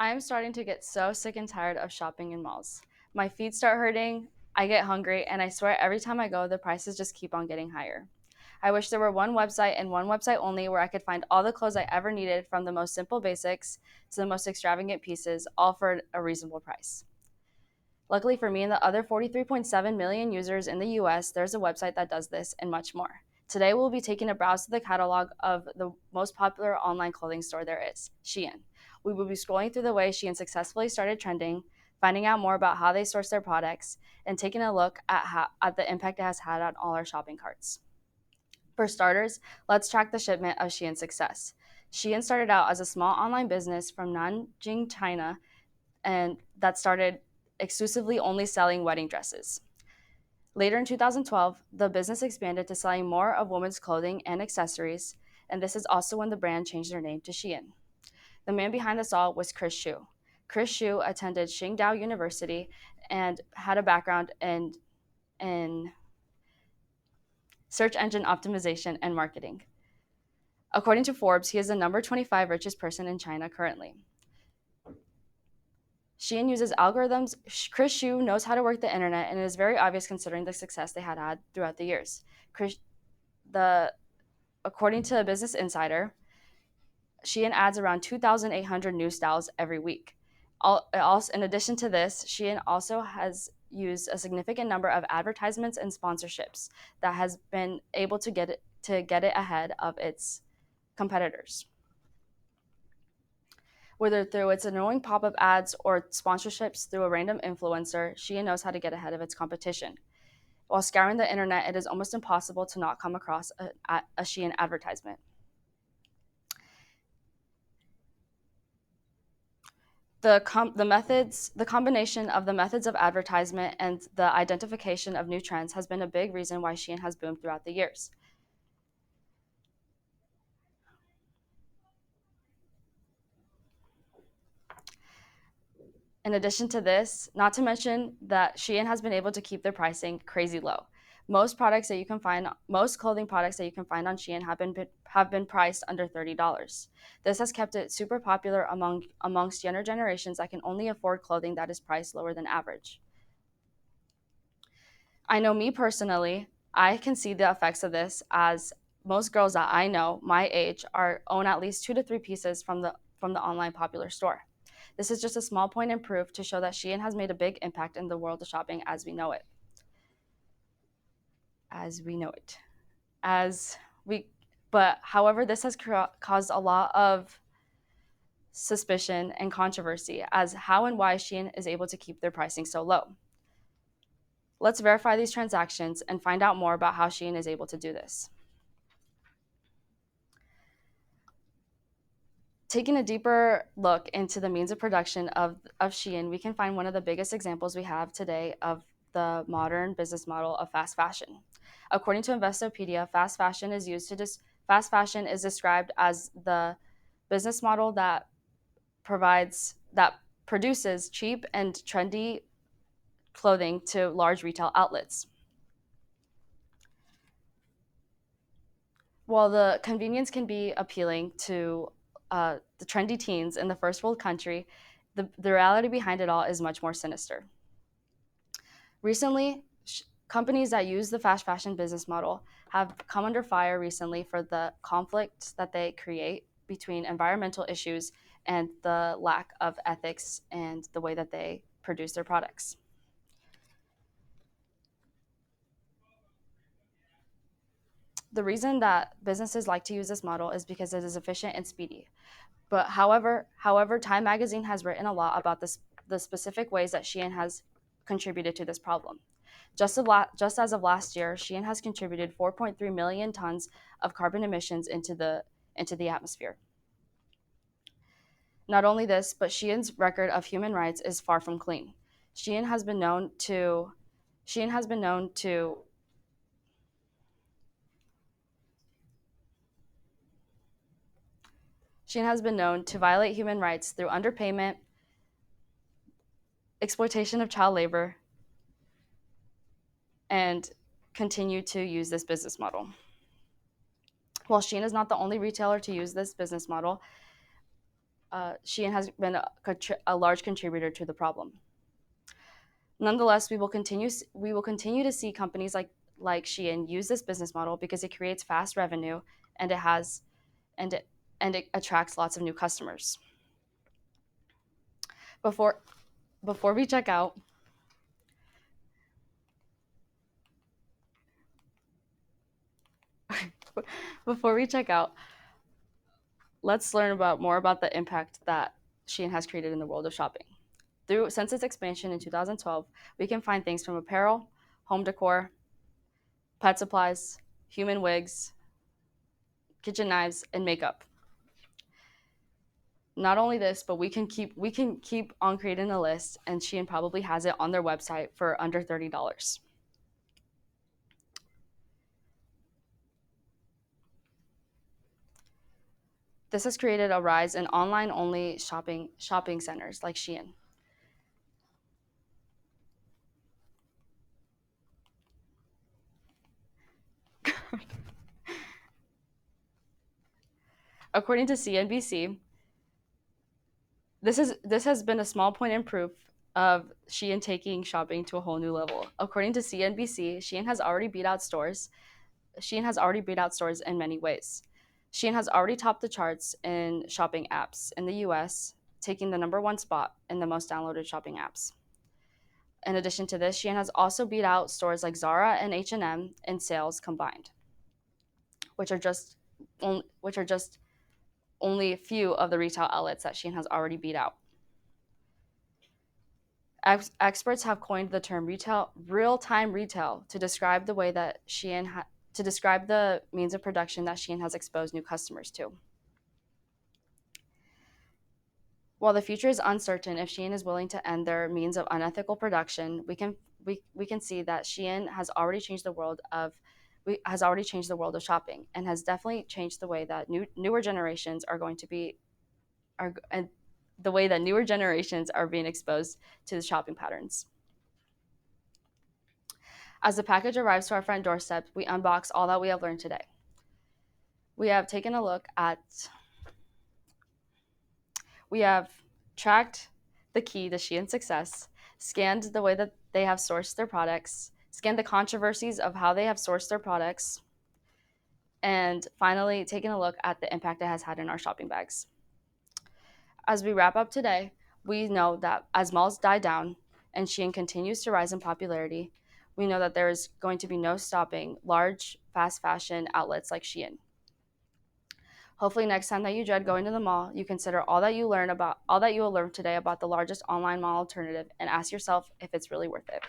I'm starting to get so sick and tired of shopping in malls. My feet start hurting, I get hungry, and I swear every time I go, the prices just keep on getting higher. I wish there were one website and one website only where I could find all the clothes I ever needed, from the most simple basics to the most extravagant pieces, all for a reasonable price. Luckily for me and the other 43.7 million users in the US, there's a website that does this and much more. Today, we'll be taking a browse to the catalog of the most popular online clothing store there is, Shein. We will be scrolling through the way Shein successfully started trending, finding out more about how they source their products, and taking a look at the impact it has had on all our shopping carts. For starters, let's track the shipment of Shein's success. Shein started out as a small online business from Nanjing, China, and that started exclusively only selling wedding dresses. Later in 2012, the business expanded to selling more of women's clothing and accessories, and this is also when the brand changed their name to Shein. The man behind this all was Chris Xu. Chris Xu attended Qingdao University and had a background in search engine optimization and marketing. According to Forbes, he is the number 25 richest person in China currently. Shein uses algorithms. Chris Xu knows how to work the internet, and it is very obvious considering the success they had throughout the years. Chris, the According to Business Insider, Shein adds around 2,800 new styles every week. In addition to this, Shein also has used a significant number of advertisements and sponsorships that has been able to get it ahead of its competitors. Whether through its annoying pop-up ads or sponsorships through a random influencer, Shein knows how to get ahead of its competition. While scouring the internet, it is almost impossible to not come across a Shein advertisement. The combination of the methods of advertisement and the identification of new trends has been a big reason why Shein has boomed throughout the years. In addition to this, not to mention that Shein has been able to keep their pricing crazy low. Most clothing products that you can find on Shein have been priced under $30. This has kept it super popular amongst younger generations that can only afford clothing that is priced lower than average. I know me personally, I can see the effects of this as most girls that I know my age are own at least 2 to 3 pieces from the online popular store. This is just a small point in proof to show that Shein has made a big impact in the world of shopping as we know it. As we know it. As we But however, this has caused a lot of suspicion and controversy as how and why Shein is able to keep their pricing so low. Let's verify these transactions and find out more about how Shein is able to do this. Taking a deeper look into the means of production of Shein, we can find one of the biggest examples we have today of the modern business model of fast fashion. According to Investopedia, fast fashion is described as the business model that produces cheap and trendy clothing to large retail outlets. While the convenience can be appealing to the trendy teens in the first world country, the reality behind it all is much more sinister. Recently, companies that use the fast fashion business model have come under fire recently for the conflict that they create between environmental issues and the lack of ethics and the way that they produce their products. The reason that businesses like to use this model is because it is efficient and speedy. But however, Time Magazine has written a lot about the specific ways that Shein has contributed to this problem. Just as of last year, Shein has contributed 4.3 million tons of carbon emissions into the atmosphere. Not only this, but Shein's record of human rights is far from clean. Shein has been known to Shein has been known to Shein has been known to violate human rights through underpayment, exploitation of child labor, and continue to use this business model. While Shein is not the only retailer to use this business model, Shein has been a large contributor to the problem. Nonetheless, we will continue to see companies like Shein use this business model because it creates fast revenue and it has and it and it attracts lots of new customers. Before before we check out, before we check out, let's learn about more about the impact that Shein has created in the world of shopping. Since its expansion in 2012, we can find things from apparel, home decor, pet supplies, human wigs, kitchen knives, and makeup. Not only this, but we can keep on creating a list, and Shein probably has it on their website for under $30. This has created a rise in online-only shopping centers like Shein. According to CNBC, this has been a small point in proof of Shein taking shopping to a whole new level. According to CNBC, Shein has already beat out stores in many ways. Shein has already topped the charts in shopping apps in the US, taking the number one spot in the most downloaded shopping apps. In addition to this, Shein has also beat out stores like Zara and H&M in sales combined, which are just which are just only a few of the retail outlets that Shein has already beat out. Experts have coined the term real-time retail to describe to describe the means of production that Shein has exposed new customers to. While the future is uncertain if Shein is willing to end their means of unethical production, we can see that Shein has already changed the world of shopping and has definitely changed the way that newer generations are going to be are and the way that newer generations are being exposed to the shopping patterns. As the package arrives to our front doorstep, we unbox all that we have learned today. We have taken a look at We have tracked the key to Shein's success, scanned the way that they have sourced their products, scanned the controversies of how they have sourced their products, and finally taken a look at the impact it has had in our shopping bags. As we wrap up today, we know that as malls die down and Shein continues to rise in popularity, we know that there is going to be no stopping large fast fashion outlets like Shein. Hopefully next time that you dread going to the mall, you consider all that you will learn today about the largest online mall alternative and ask yourself if it's really worth it.